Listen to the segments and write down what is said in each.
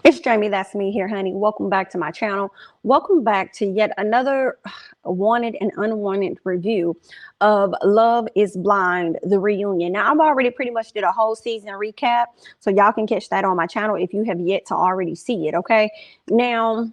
It's Jamie, that's me here, honey. Welcome back to my channel. Welcome back to yet another wanted and unwanted review of Love is Blind, the reunion. Now, I've already pretty much did a whole season recap, so y'all can catch that on my channel if you have yet to already see it, okay? Now,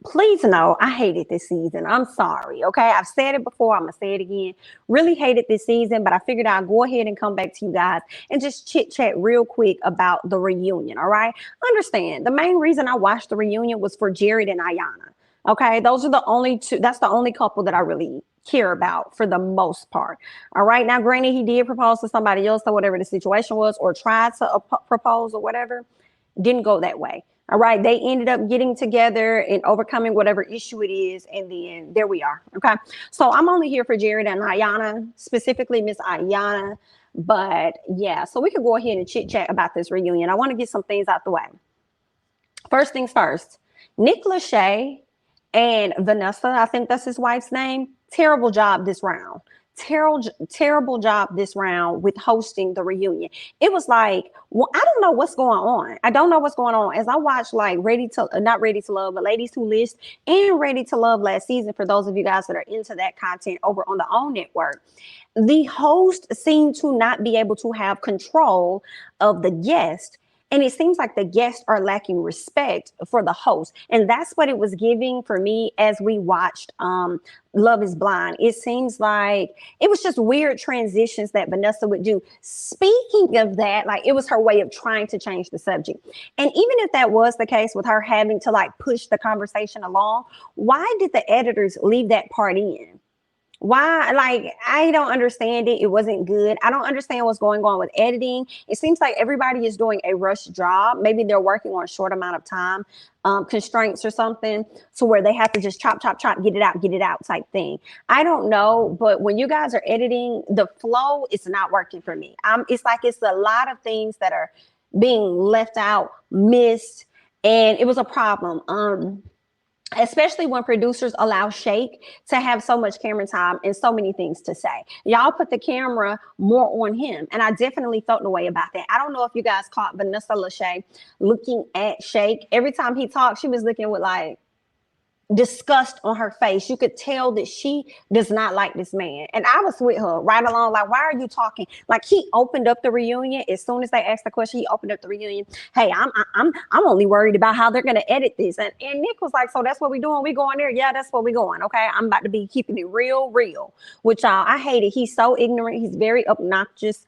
please know I hated this season. I'm sorry, okay? I've said it before. I'm going to say it again. Really hated this season, but I figured I'd go ahead and come back to you guys and just chit-chat real quick about the reunion, all right? Understand, the main reason I watched the reunion was for Jared and Ayanna, okay? Those are the only two. That's the only couple that I really care about for the most part. All right. Now, granted, he did propose to somebody else or whatever the situation was, or tried to propose or whatever. Didn't go that way. All right. They ended up getting together and overcoming whatever issue it is. And then there we are. Okay. So I'm only here for Jared and Ayanna, specifically Miss Ayanna. But yeah, so we could go ahead and chit chat about this reunion. I want to get some things out the way. First things first, Nick Lachey and Vanessa, I think that's his wife's name. Terrible job this round. Terrible job this round with hosting the reunion. It was like, well, I don't know what's going on. I don't know what's going on. As I watched like not Ready to Love, but Ladies Who List and Ready to Love last season, for those of you guys that are into that content over on the OWN network, the host seemed to not be able to have control of the guest. And it seems like the guests are lacking respect for the host. And that's what it was giving for me as we watched Love is Blind. It seems like it was just weird transitions that Vanessa would do. Speaking of that, like it was her way of trying to change the subject. And even if that was the case with her having to like push the conversation along, why did the editors leave that part in? Why? Like, I don't understand it. It wasn't good. I don't understand what's going on with editing. It seems like everybody is doing a rush job. Maybe they're working on a short amount of time constraints or something, to where they have to just chop, get it out type thing. I don't know. But when you guys are editing, the flow is not working for me. It's like it's a lot of things that are being left out, missed, and it was a problem. Especially when producers allow Shake to have so much camera time and so many things to say. Y'all put the camera more on him. And I definitely felt the way about that. I don't know if you guys caught Vanessa Lachey looking at Shake. Every time he talked, she was looking with like disgust on her face. You could tell that she does not like this man. And I was with her right along, like, why are you talking? Like, he opened up the reunion as soon as they asked the question. He opened up the reunion. Hey, I'm only worried about how they're gonna edit this. And Nick was like, so that's what we doing? We going there? Yeah, that's what we going. Okay, I'm about to be keeping it real, which I hate it. He's so ignorant. He's very obnoxious.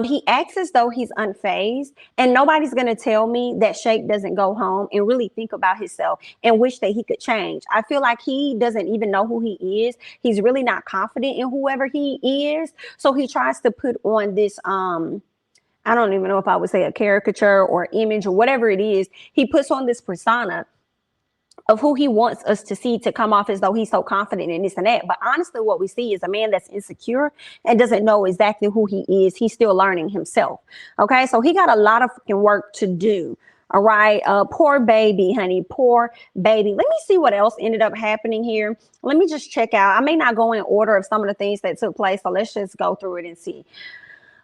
He acts as though he's unfazed, and nobody's going to tell me that Shake doesn't go home and really think about himself and wish that he could change. I feel like he doesn't even know who he is. He's really not confident in whoever he is. So he tries to put on this, I don't even know if I would say a caricature or image or whatever it is. He puts on this persona of who he wants us to see to come off as though he's so confident in this and that. But honestly, what we see is a man that's insecure and doesn't know exactly who he is. He's still learning himself. Okay, so he got a lot of fucking work to do. All right, poor baby, honey, poor baby. Let me see what else ended up happening here. Let me just check out. I may not go in order of some of the things that took place, so let's just go through it and see.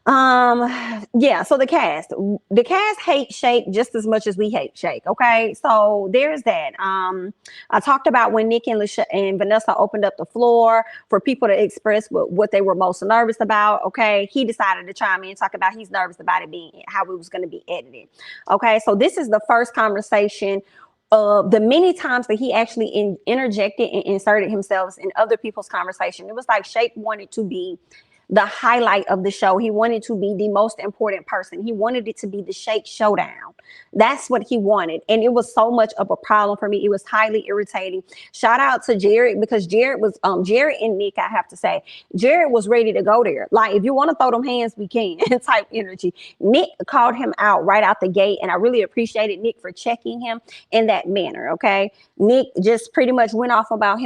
Yeah, so the cast hates Shake just as much as we hate Shake. Okay, so there's that. I talked about when Nick and Vanessa opened up the floor for people to express what they were most nervous about. Okay, he decided to chime in and talk about he's nervous about it being how it was going to be edited. Okay, so this is the first conversation of the many times that he actually interjected and inserted himself in other people's conversation. It was like Shake wanted to be the highlight of the show. He wanted to be the most important person. He wanted it to be the Shake Showdown. That's what he wanted. And it was so much of a problem for me. It was highly irritating. Shout out to Jared, because Jared and Nick, I have to say, Jared was ready to go there. Like, if you want to throw them hands, we can type energy. Nick called him out right out the gate. And I really appreciated Nick for checking him in that manner. Okay. Nick just pretty much went off about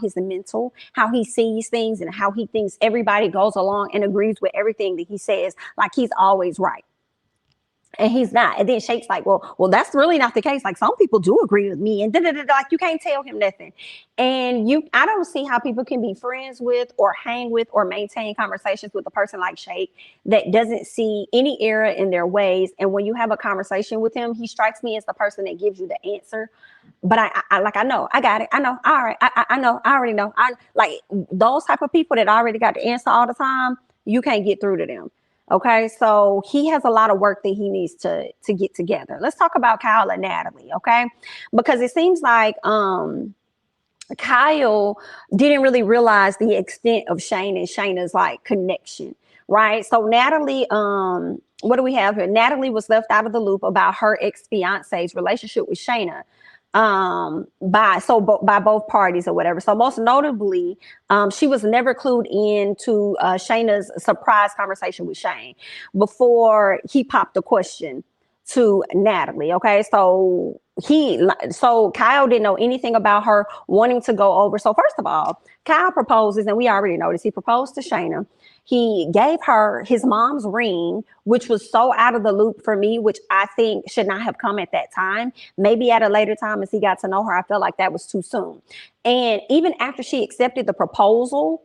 his mental, how he sees things and how he thinks everybody goes along and agrees with everything that he says, like he's always right. And he's not. And then Shake's like, well, that's really not the case. Like, some people do agree with me, and like, you can't tell him nothing. And I don't see how people can be friends with, or hang with, or maintain conversations with a person like Shake that doesn't see any error in their ways. And when you have a conversation with him, he strikes me as the person that gives you the answer. But I know, I got it. I know. All right. I know. I already know. I like those type of people that already got the answer all the time. You can't get through to them. Okay, so he has a lot of work that he needs to get together. Let's talk about Kyle and Natalie, okay? Because it seems like Kyle didn't really realize the extent of Shane and Shayna's like connection, right? So Natalie, what do we have here? Natalie was left out of the loop about her ex-fiance's relationship with Shayna by both parties or whatever. So most notably, she was never clued in to Shayna's surprise conversation with Shane before he popped the question to Natalie. Okay, so Kyle didn't know anything about her wanting to go over. So first of all, Kyle proposes, and we already noticed he proposed to Shayna. He gave her his mom's ring, which was so out of the loop for me, which I think should not have come at that time. Maybe at a later time as he got to know her, I felt like that was too soon. And even after she accepted the proposal,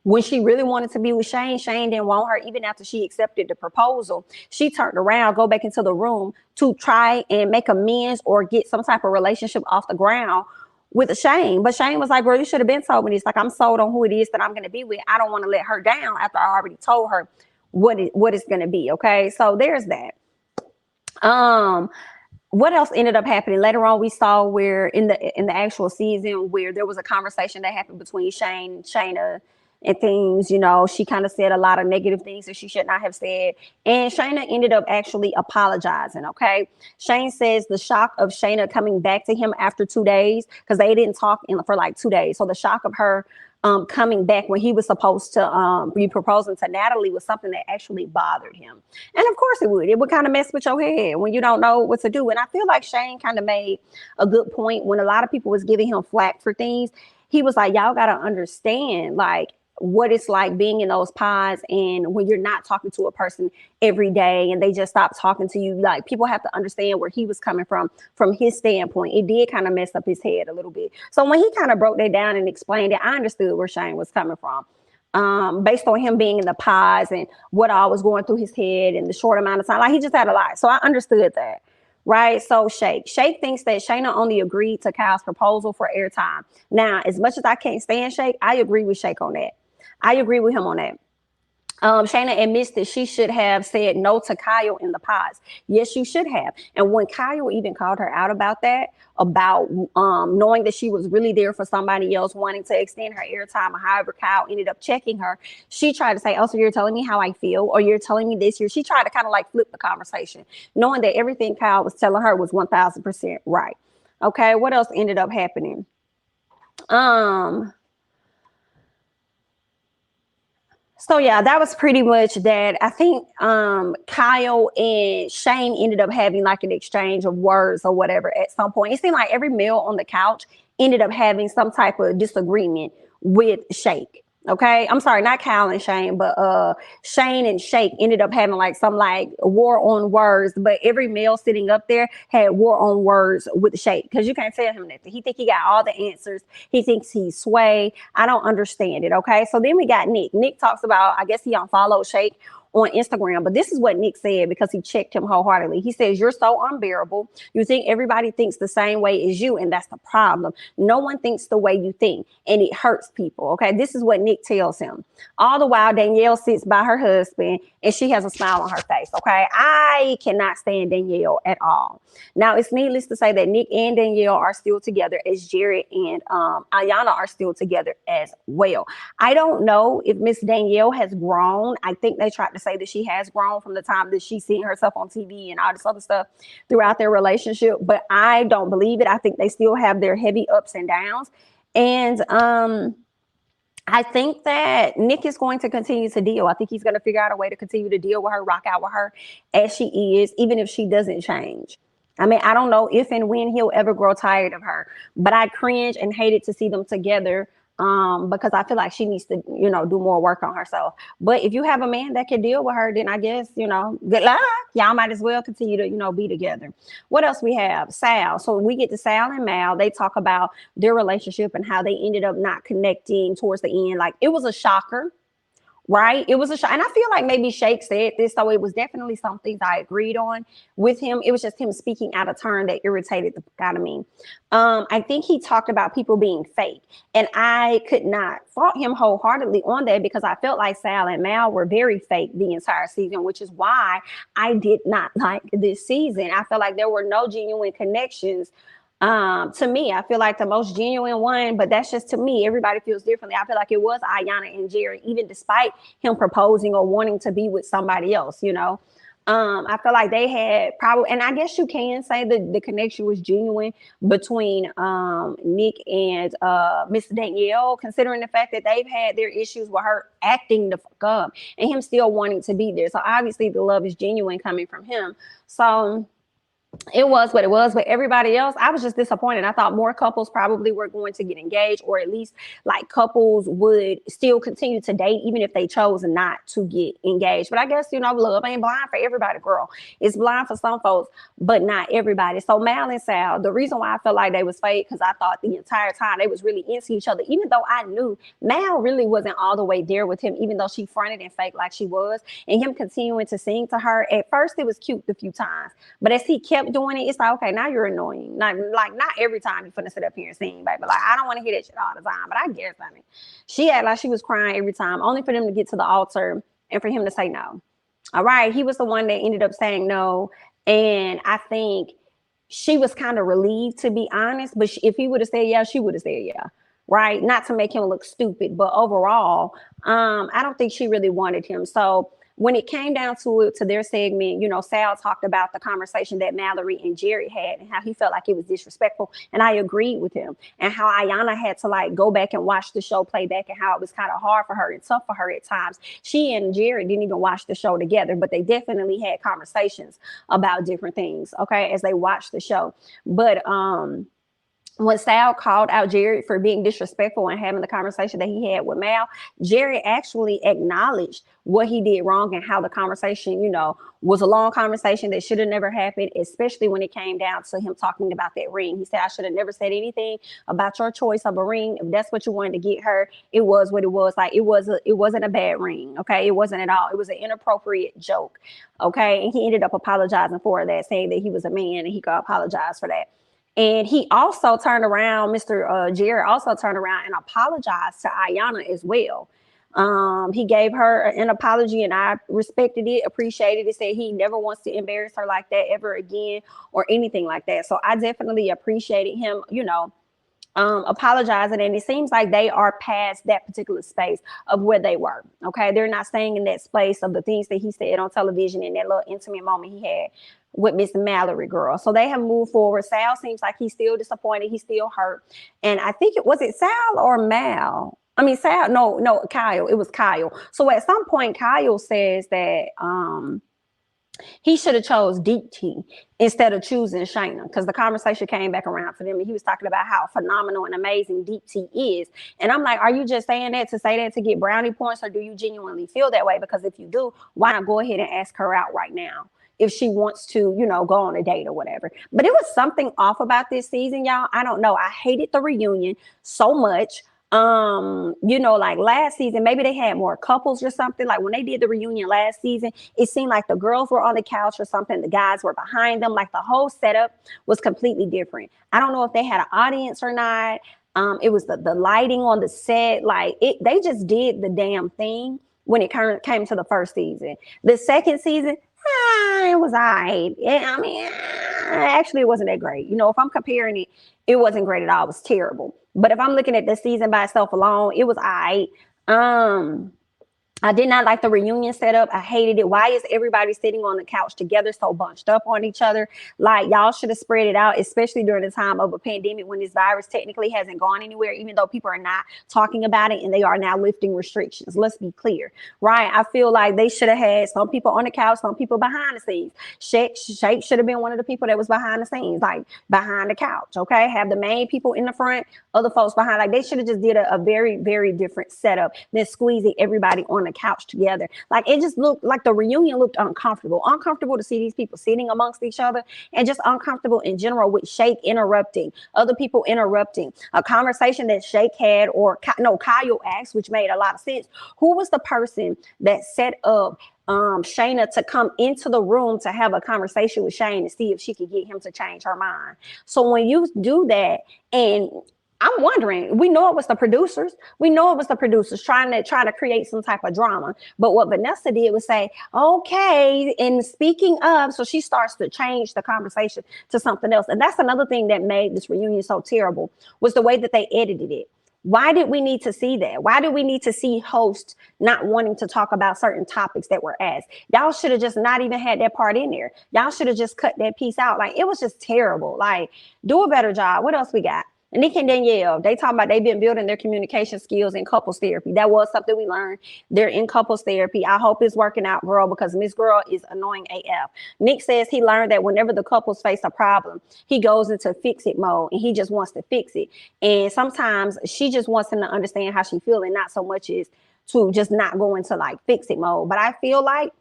when she really wanted to be with Shane, Shane didn't want her. Even after she accepted the proposal, she turned around, go back into the room to try and make amends or get some type of relationship off the ground with Shane. But Shane was like, girl, you should have been told me this. Like, I'm sold on who it is that I'm going to be with. I don't want to let her down after I already told her what it's going to be. Okay, so there's that. What else ended up happening later on? We saw where in the actual season where there was a conversation that happened between Shane, Shayna, and things. You know, she kind of said a lot of negative things that she should not have said. And Shayna ended up actually apologizing. Okay. Shane says the shock of Shayna coming back to him after 2 days, because they didn't talk for like 2 days. So the shock of her coming back when he was supposed to be proposing to Natalie was something that actually bothered him. And of course it would kind of mess with your head when you don't know what to do. And I feel like Shane kind of made a good point when a lot of people was giving him flack for things. He was like, y'all got to understand, like, what it's like being in those pods, and when you're not talking to a person every day and they just stop talking to you. Like, people have to understand where he was coming from his standpoint. It did kind of mess up his head a little bit. So when he kind of broke that down and explained it, I understood where Shane was coming from. Based on him being in the pods and what all was going through his head in the short amount of time. Like, he just had a lot. So I understood that. Right. So Shake thinks that Shayna only agreed to Kyle's proposal for airtime. Now, as much as I can't stand Shake, I agree with Shake on that. I agree with him on that. Shayna admits that she should have said no to Kyle in the pods. Yes, you should have. And when Kyle even called her out about that, about knowing that she was really there for somebody else, wanting to extend her airtime, or however Kyle ended up checking her, she tried to say, oh, so you're telling me how I feel, or you're telling me this. She tried to kind of like flip the conversation, knowing that everything Kyle was telling her was 1000% right. Okay, what else ended up happening? So yeah, that was pretty much that. I think Kyle and Shane ended up having like an exchange of words or whatever at some point. It seemed like every male on the couch ended up having some type of disagreement with Shake. Okay, I'm sorry, not Kyle and Shane, but Shane and Shake ended up having like some like war on words. But every male sitting up there had war on words with Shake, because you can't tell him nothing. He think he got all the answers. He thinks he's sway. I don't understand it. Okay, so then we got Nick. Nick talks about, I guess he unfollowed Shake on Instagram, but this is what Nick said, because he checked him wholeheartedly. He says, you're so unbearable. You think everybody thinks the same way as you, and that's the problem. No one thinks the way you think, and it hurts people. Okay, this is what Nick tells him. All the while, Danielle sits by her husband and she has a smile on her face. Okay, I cannot stand Danielle at all. Now, it's needless to say that Nick and Danielle are still together, as Jared and Ayana are still together as well. I don't know if Miss Danielle has grown. I think they tried to say that she has grown from the time that she's seen herself on TV and all this other stuff throughout their relationship, but I don't believe it. I think they still have their heavy ups and downs. And I think that Nick is going to continue to deal. I think he's going to figure out a way to continue to deal with her, rock out with her as she is, even if she doesn't change. I mean, I don't know if and when he'll ever grow tired of her, but I cringe and hated to see them together because I feel like she needs to, do more work on herself. But if you have a man that can deal with her, then I guess, good luck. Y'all might as well continue to, be together. What else we have? Sal. So we get to Sal and Mal. They talk about their relationship and how they ended up not connecting towards the end. Like, it was a shocker. Right? It was a shock. And I feel like maybe Shake said this, so it was definitely some things I agreed on with him. It was just him speaking out of turn that irritated the fuck out of me. I think he talked about people being fake, and I could not fault him wholeheartedly on that because I felt like Sal and Mal were very fake the entire season, which is why I did not like this season. I felt like there were no genuine connections. To me, I feel like the most genuine one, but that's just to me. Everybody feels differently. I feel like it was Ayanna and Jerry, even despite him proposing or wanting to be with somebody else, I feel like they had probably, and I guess you can say that the connection was genuine between Nick and Miss Danielle, considering the fact that they've had their issues with her acting the fuck up and him still wanting to be there. So obviously the love is genuine coming from him. So it was what it was, but everybody else, I was just disappointed. I thought more couples probably were going to get engaged, or at least like couples would still continue to date even if they chose not to get engaged. But I guess, love ain't blind for everybody, girl. It's blind for some folks, but not everybody. So Mal and Sal, the reason why I felt like they was fake, because I thought the entire time they was really into each other, even though I knew Mal really wasn't all the way there with him, even though she fronted and faked like she was, and him continuing to sing to her. At first it was cute a few times, but as he kept doing it, it's like, okay, now you're annoying. Not every time you're finna sit up here and sing, baby. Like, I don't want to hear that shit all the time, but I guess, she acted like she was crying every time, only for them to get to the altar and for him to say no. All right, he was the one that ended up saying no, and I think she was kind of relieved, to be honest, but if he would have said yeah, she would have said yeah. Right? Not to make him look stupid, but overall, I don't think she really wanted him. So when it came down to their segment, Sal talked about the conversation that Mallory and Jerry had and how he felt like it was disrespectful. And I agreed with him. And how Ayanna had to go back and watch the show play back, and how it was kind of hard for her and tough for her at times. She and Jerry didn't even watch the show together, but they definitely had conversations about different things, okay, as they watched the show. But when Sal called out Jerry for being disrespectful and having the conversation that he had with Mal, Jerry actually acknowledged what he did wrong and how the conversation, was a long conversation that should have never happened, especially when it came down to him talking about that ring. He said, I should have never said anything about your choice of a ring. If that's what you wanted to get her, it was what it was. Like, it wasn't a bad ring, okay? It wasn't at all. It was an inappropriate joke, okay? And he ended up apologizing for that, saying that he was a man and he could apologize for that. And he also turned around, Mr. Jerry also turned around and apologized to Ayanna as well. He gave her an apology, and I respected it, appreciated it, said he never wants to embarrass her like that ever again or anything like that. So I definitely appreciated him, apologizing. And it seems like they are past that particular space of where they were. Okay. They're not staying in that space of the things that he said on television and that little intimate moment he had with Miss Mallory, girl. So they have moved forward. Sal seems like he's still disappointed. He's still hurt. And I think was it Sal or Mal? I mean, Sal, no, Kyle. It was Kyle. So at some point, Kyle says that he should have chose Deep Tea instead of choosing Shayna, because the conversation came back around for them and he was talking about how phenomenal and amazing Deep Tea is. And I'm like, are you just saying that to say that to get brownie points, or do you genuinely feel that way? Because if you do, why not go ahead and ask her out right now if she wants to, go on a date or whatever? But it was something off about this season, y'all. I don't know. I hated the reunion so much. Like last season, maybe they had more couples or something. Like when they did the reunion last season, it seemed like the girls were on the couch or something, the guys were behind them. Like the whole setup was completely different. I don't know if they had an audience or not. It was the lighting on the set. They just did the damn thing when it came to the first season. The second season, it was all right. Actually, it wasn't that great. If I'm comparing it, it wasn't great at all. It was terrible. But if I'm looking at the season by itself alone, it was all right. I did not like the reunion setup. I hated it. Why is everybody sitting on the couch together, so bunched up on each other? Like, y'all should have spread it out, especially during the time of a pandemic when this virus technically hasn't gone anywhere, even though people are not talking about it and they are now lifting restrictions. Let's be clear, right? I feel like they should have had some people on the couch, some people behind the scenes. Shake should have been one of the people that was behind the scenes, like behind the couch, okay? Have the main people in the front, other folks behind. Like, they should have just did a very, very different setup than squeezing everybody on the couch together. Like, it just looked like the reunion looked uncomfortable to see these people sitting amongst each other, and just uncomfortable in general with Shake interrupting, other people interrupting a conversation that Shake had, or no, Kyle asked, which made a lot of sense. Who was the person that set up Shayna to come into the room to have a conversation with Shane to see if she could get him to change her mind? So when you do that, and I'm wondering, we know it was the producers. We know it was the producers trying to create some type of drama. But what Vanessa did was say, okay, and speaking of, so she starts to change the conversation to something else. And that's another thing that made this reunion so terrible, was the way that they edited it. Why did we need to see that? Why did we need to see hosts not wanting to talk about certain topics that were asked? Y'all should have just not even had that part in there. Y'all should have just cut that piece out. Like, it was just terrible. Like, do a better job. What else we got? Nick and Danielle, they talking about they've been building their communication skills in couples therapy. That was something we learned. They're in couples therapy. I hope it's working out, girl, because Miss Girl is annoying AF. Nick says he learned that whenever the couples face a problem, he goes into fix it mode and he just wants to fix it. And sometimes she just wants him to understand how she feels, and not so much as to just not go into like fix it mode. But I feel like,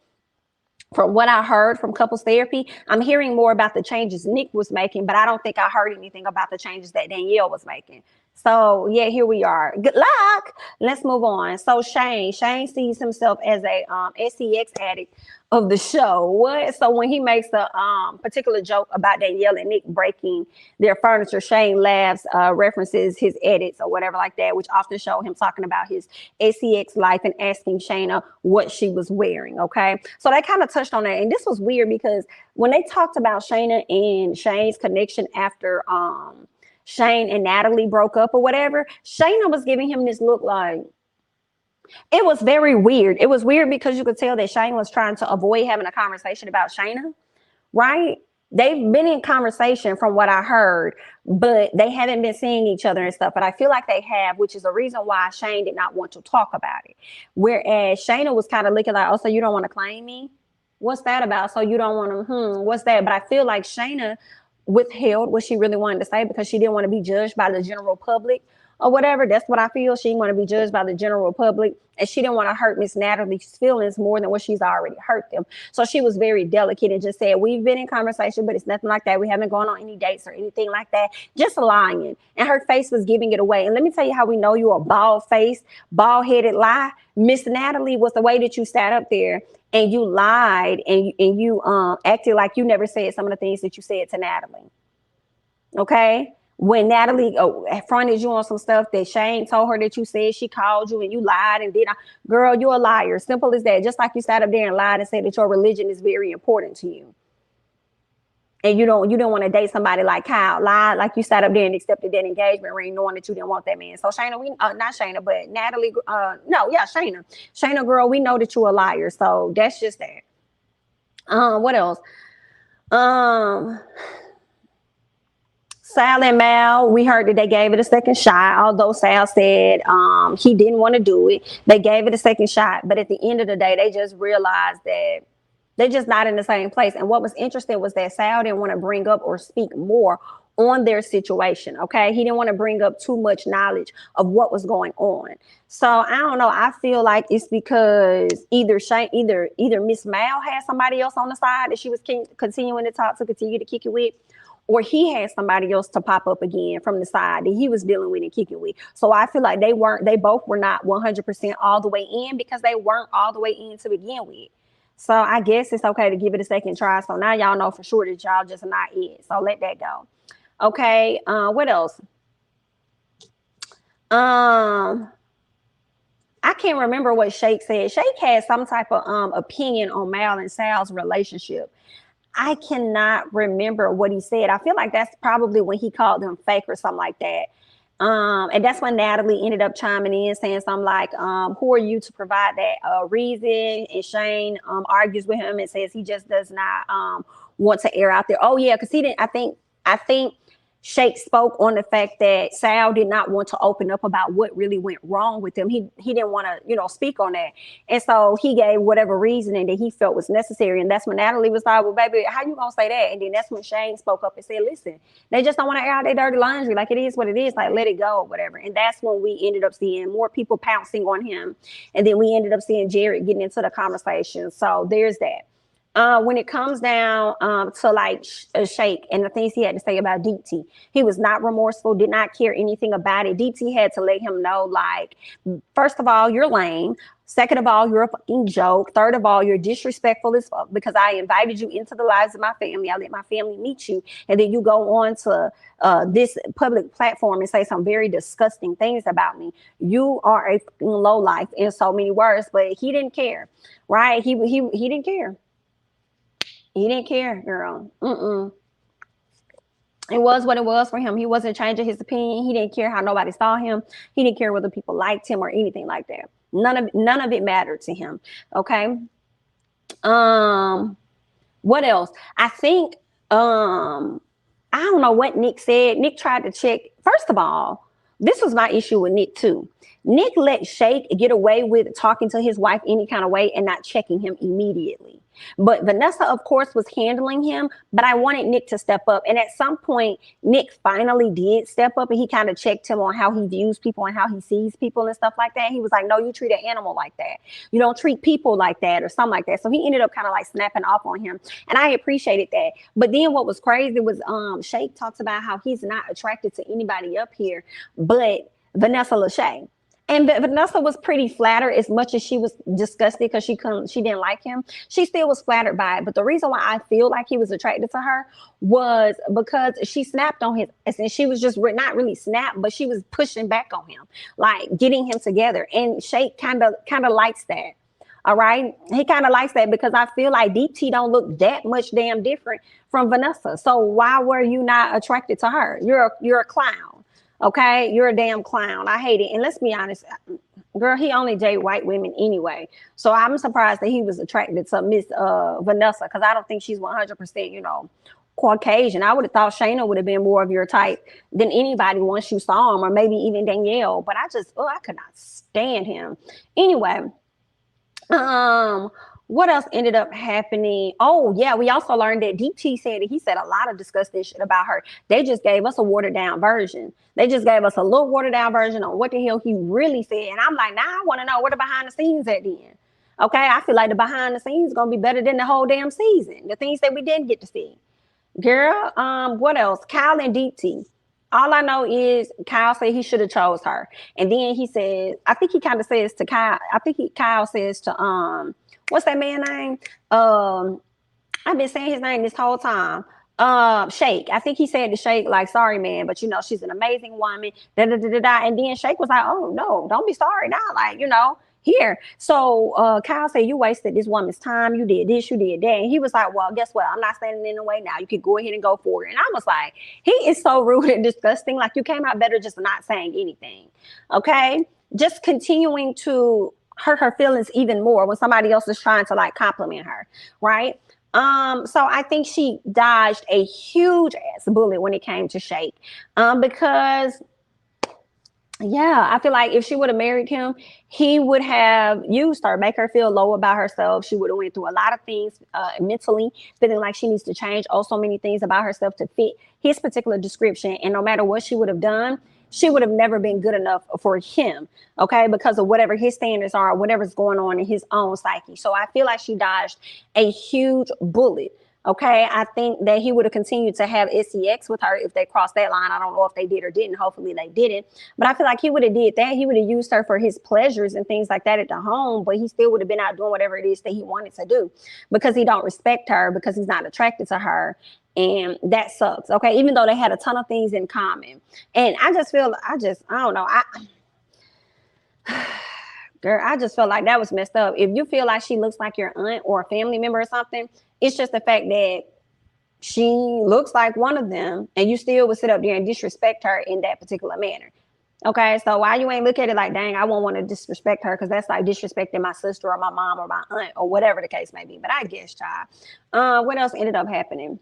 from what I heard from couples therapy, I'm hearing more about the changes Nick was making, but I don't think I heard anything about the changes that Danielle was making. So yeah, here we are. Good luck. Let's move on. So Shane sees himself as a sex addict of the show. What? So when he makes the particular joke about Danielle and Nick breaking their furniture, Shane laughs, references his edits or whatever like that, which often show him talking about his sex life and asking Shayna what she was wearing. Okay, so they kind of touched on that, and this was weird because when they talked about Shayna and Shane's connection after Shane and Natalie broke up or whatever, Shayna was giving him this look like, it was very weird. It was weird because you could tell that Shane was trying to avoid having a conversation about Shayna, right? They've been in conversation from what I heard, but they haven't been seeing each other and stuff. But I feel like they have, which is the reason why Shane did not want to talk about it. Whereas Shayna was kind of looking like, oh, so you don't want to claim me? What's that about? So you don't want to, what's that? But I feel like Shayna withheld what she really wanted to say because she didn't want to be judged by the general public or whatever. That's what I feel. She didn't want to be judged by the general public, and she didn't want to hurt Miss Natalie's feelings more than what she's already hurt them. So she was very delicate and just said, we've been in conversation, but it's nothing like that. We haven't gone on any dates or anything like that. Just lying. And her face was giving it away. And let me tell you how we know you're a bald-faced, bald-headed lie. Miss Natalie was the way that you sat up there and you lied and you acted like you never said some of the things that you said to Natalie. Okay? When Natalie fronted you on some stuff that Shane told her that you said, she called you and you lied and did. Girl, you're a liar. Simple as that. Just like you sat up there and lied and said that your religion is very important to you. And you don't want to date somebody like Kyle. Lied like you sat up there and accepted that engagement ring knowing that you didn't want that man. So Shayna, not Shayna, but Natalie, Shayna. Shayna, girl, we know that you're a liar. So that's just that. What else? Sal and Mal, we heard that they gave it a second shot, although Sal said he didn't want to do it. They gave it a second shot, but at the end of the day, they just realized that they're just not in the same place. And what was interesting was that Sal didn't want to bring up or speak more on their situation. Okay. He didn't want to bring up too much knowledge of what was going on. So I don't know. I feel like it's because either Miss Mal had somebody else on the side that she was continuing to talk to, continue to kick it with, or he had somebody else to pop up again from the side that he was dealing with and kicking with. So I feel like they both were not 100% all the way in because they weren't all the way in to begin with. So I guess it's okay to give it a second try. So now y'all know for sure that y'all just not it. So let that go. Okay. What else? I can't remember what Shake said. Shake had some type of opinion on Mal and Sal's relationship. I cannot remember what he said. I feel like that's probably when he called them fake or something like that. And that's when Natalie ended up chiming in saying something like, who are you to provide that reason? And Shane argues with him and says he just does not want to air out there. Oh yeah, because he didn't. I think Shake spoke on the fact that Sal did not want to open up about what really went wrong with him. He didn't want to, speak on that. And so he gave whatever reasoning that he felt was necessary. And that's when Natalie was like, well, baby, how you going to say that? And then that's when Shane spoke up and said, listen, they just don't want to air out their dirty laundry. Like, it is what it is. Like, let it go or whatever. And that's when we ended up seeing more people pouncing on him. And then we ended up seeing Jared getting into the conversation. So there's that. When it comes down to like Shake and the things he had to say about Deep T, he was not remorseful, did not care anything about it. Deep T had to let him know, like, first of all, you're lame. Second of all, you're a fucking joke. Third of all, you're disrespectful as fuck because I invited you into the lives of my family. I let my family meet you. And then you go on to this public platform and say some very disgusting things about me. You are a fucking lowlife in so many words, but he didn't care, right? He didn't care. He didn't care, girl. It was what it was for him. He wasn't changing his opinion. He didn't care how nobody saw him. He didn't care whether people liked him or anything like that. None of it mattered to him. Okay. What else? I think I don't know what Nick said. Nick tried to check. First of all, this was my issue with Nick too. Nick let Shake get away with talking to his wife any kind of way and not checking him immediately. But Vanessa, of course, was handling him, but I wanted Nick to step up. And at some point, Nick finally did step up and he kind of checked him on how he views people and how he sees people and stuff like that. He was like, no, you treat an animal like that. You don't treat people like that or something like that. So he ended up kind of like snapping off on him. And I appreciated that. But then what was crazy was Shake talks about how he's not attracted to anybody up here but Vanessa Lachey. And Vanessa was pretty flattered, as much as she was disgusted because she didn't like him. She still was flattered by it. But the reason why I feel like he was attracted to her was because she snapped on his, and she was just not really snapped, but she was pushing back on him, like getting him together. And Shake kind of likes that. All right. He kind of likes that because I feel like Deep T don't look that much damn different from Vanessa. So why were you not attracted to her? You're a clown. Okay, you're a damn clown. I hate it. And let's be honest, girl, he only date white women anyway. So I'm surprised that he was attracted to Miss Vanessa, because I don't think she's 100%, Caucasian. I would have thought Shayna would have been more of your type than anybody once you saw him, or maybe even Danielle. But I could not stand him. Anyway, what else ended up happening? Oh, yeah, we also learned that Deep T said that he said a lot of disgusting shit about her. They just gave us a watered down version. They just gave us a little watered down version on what the hell he really said. And I'm like, I want to know where the behind the scenes at then. Okay, I feel like the behind the scenes is going to be better than the whole damn season. The things that we didn't get to see. Girl, what else? Kyle and Deep T. All I know is Kyle said he should have chose her. And then he said, I think he kind of says to Kyle, Kyle says to, what's that man's name? I've been saying his name this whole time. Shake. I think he said to Shake, like, sorry, man, but she's an amazing woman. And then Shake was like, oh no, don't be sorry now. Like, here. So Kyle said, you wasted this woman's time. You did this, you did that. And he was like, well, guess what? I'm not standing in the way now. You can go ahead and go forward. And I was like, he is so rude and disgusting. Like, you came out better just not saying anything. Okay. Just continuing to hurt her feelings even more when somebody else is trying to like compliment her. Right. So I think she dodged a huge ass bullet when it came to Shake. Because yeah, I feel like if she would have married him, he would have used her, make her feel low about herself. She would have went through a lot of things mentally, feeling like she needs to change so many things about herself to fit his particular description. And no matter what she would have done, she would have never been good enough for him, okay, because of whatever his standards are, whatever's going on in his own psyche. So I feel like she dodged a huge bullet. Okay, I think that he would have continued to have sex with her if they crossed that line. I don't know if they did or didn't. Hopefully they didn't. But I feel like he would have did that. He would have used her for his pleasures and things like that at the home, but he still would have been out doing whatever it is that he wanted to do because he don't respect her, because he's not attracted to her. And that sucks. Okay, even though they had a ton of things in common. And I don't know. Girl, I just felt like that was messed up. If you feel like she looks like your aunt or a family member or something, it's just the fact that she looks like one of them and you still would sit up there and disrespect her in that particular manner. Okay, so why you ain't look at it like, dang, I won't want to disrespect her because that's like disrespecting my sister or my mom or my aunt or whatever the case may be. But I guess, child. What else ended up happening?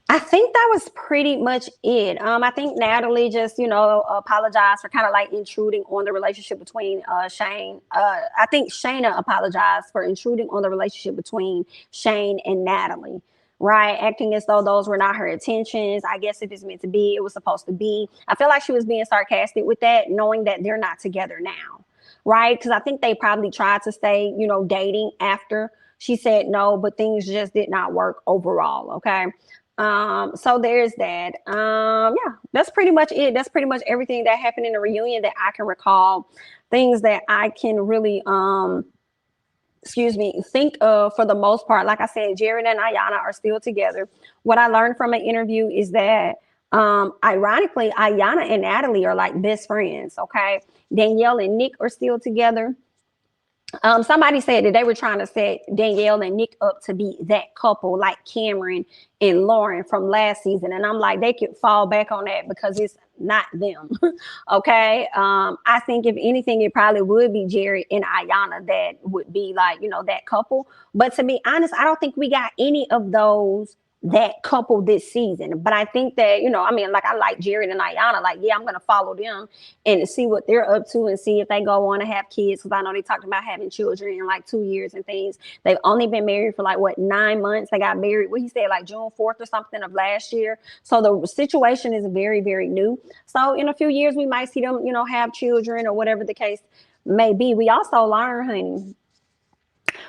I think that was pretty much it. I think Natalie just, apologized for kind of like intruding on the relationship between Shane. I think Shayna apologized for intruding on the relationship between Shane and Natalie, right? Acting as though those were not her intentions. I guess if it's meant to be, it was supposed to be. I feel like she was being sarcastic with that, knowing that they're not together now, right? Because I think they probably tried to stay, dating after she said no, but things just did not work overall. Okay. So there's that. Yeah, that's pretty much it. That's pretty much everything that happened in the reunion that I can recall. Things that I can really think of for the most part. Like I said, Jared and Ayana are still together. What I learned from an interview is that ironically, Ayana and Natalie are like best friends. Okay. Danielle and Nick are still together. Somebody said that they were trying to set Danielle and Nick up to be that couple like Cameron and Lauren from last season. And I'm like, they could fall back on that because it's not them. Okay. I think if anything, it probably would be Jerry and Ayana that would be like, that couple. But to be honest, I don't think we got any of those that couple this season. But I think that, like I like Jared and Ayana. Like, yeah, I'm going to follow them and see what they're up to and see if they go on to have kids. Because I know they talked about having children in like 2 years and things. They've only been married for like, 9 months. They got married, what he said, like June 4th or something of last year. So the situation is very, very new. So in a few years, we might see them, have children or whatever the case may be. We also learn, honey,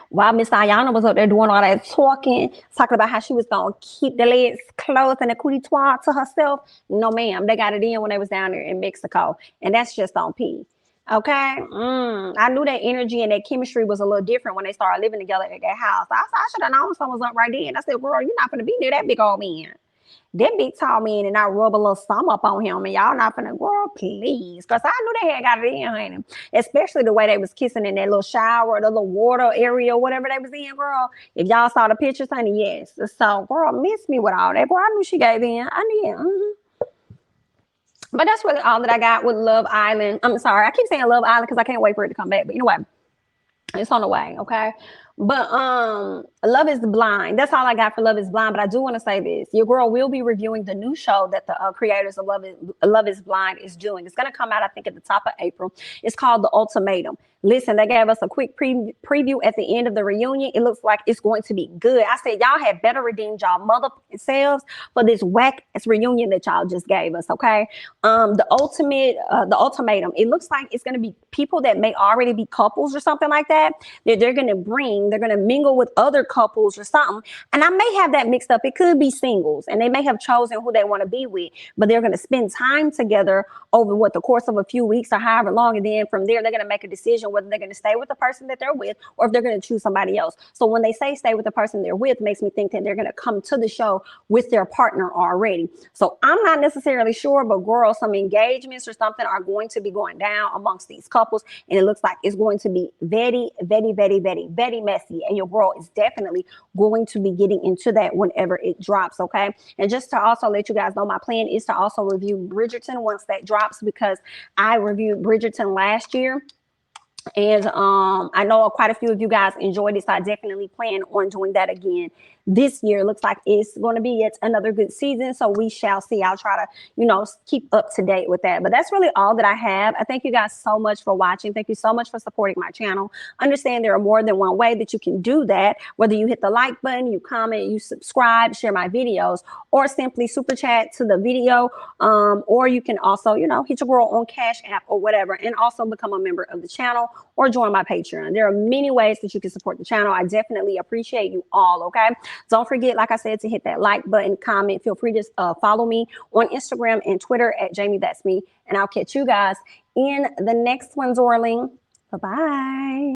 while Miss Ayana was up there doing all that talking about how she was going to keep the legs closed and the cootie twat to herself. No, ma'am. They got it in when they was down there in Mexico. And that's just on P. Okay. I knew that energy and that chemistry was a little different when they started living together at that house. I should have known someone was up right there. And I said, girl, you're not going to be near that big old man. That big tall man and I rub a little thumb up on him and y'all not finna, girl, please. Because I knew they had got it in, honey. Especially the way they was kissing in that little shower, the little water area, whatever they was in, girl. If y'all saw the pictures, honey, yes. So, girl, miss me with all that. Boy, I knew she gave in. I did. But that's really all that I got with Love Island. I'm sorry. I keep saying Love Island because I can't wait for it to come back. But you know what? It's on the way, okay? But Love is Blind. That's all I got for Love is Blind. But I do want to say this. Your girl will be reviewing the new show that the creators of Love is Blind is doing. It's going to come out, I think, at the top of April. It's called The Ultimatum. Listen, they gave us a quick preview at the end of the reunion. It looks like it's going to be good. I said, y'all had better redeem y'all mother selves for this whack-ass reunion that y'all just gave us, okay? The Ultimatum. It looks like it's going to be people that may already be couples or something like that they're going to mingle with other couples or something. And I may have that mixed up. It could be singles and they may have chosen who they want to be with, but they're going to spend time together over the course of a few weeks or however long. And then from there, they're going to make a decision whether they're going to stay with the person that they're with or if they're going to choose somebody else. So when they say stay with the person they're with, makes me think that they're going to come to the show with their partner already. So I'm not necessarily sure, but girl, some engagements or something are going to be going down amongst these couples. And it looks like it's going to be very, very, very, very, very messy. And your girl is definitely going to be getting into that whenever it drops. Okay. And just to also let you guys know, my plan is to also review Bridgerton once that drops, because I reviewed Bridgerton last year. And I know quite a few of you guys enjoyed it, so I definitely plan on doing that again this year. Looks like it's going to be yet another good season, so we shall see. I'll try to, keep up to date with that. But that's really all that I have. I thank you guys so much for watching. Thank you so much for supporting my channel. Understand there are more than one way that you can do that, whether you hit the like button, you comment, you subscribe, share my videos, or simply super chat to the video. Or you can also, hit your girl on Cash App or whatever, and also become a member of the channel or join my Patreon. There are many ways that you can support the channel. I definitely appreciate you all, okay? Don't forget, like I said, to hit that like button, comment. Feel free to follow me on Instagram and Twitter at jamithatsme, and I'll catch you guys in the next one, darling. Bye-bye.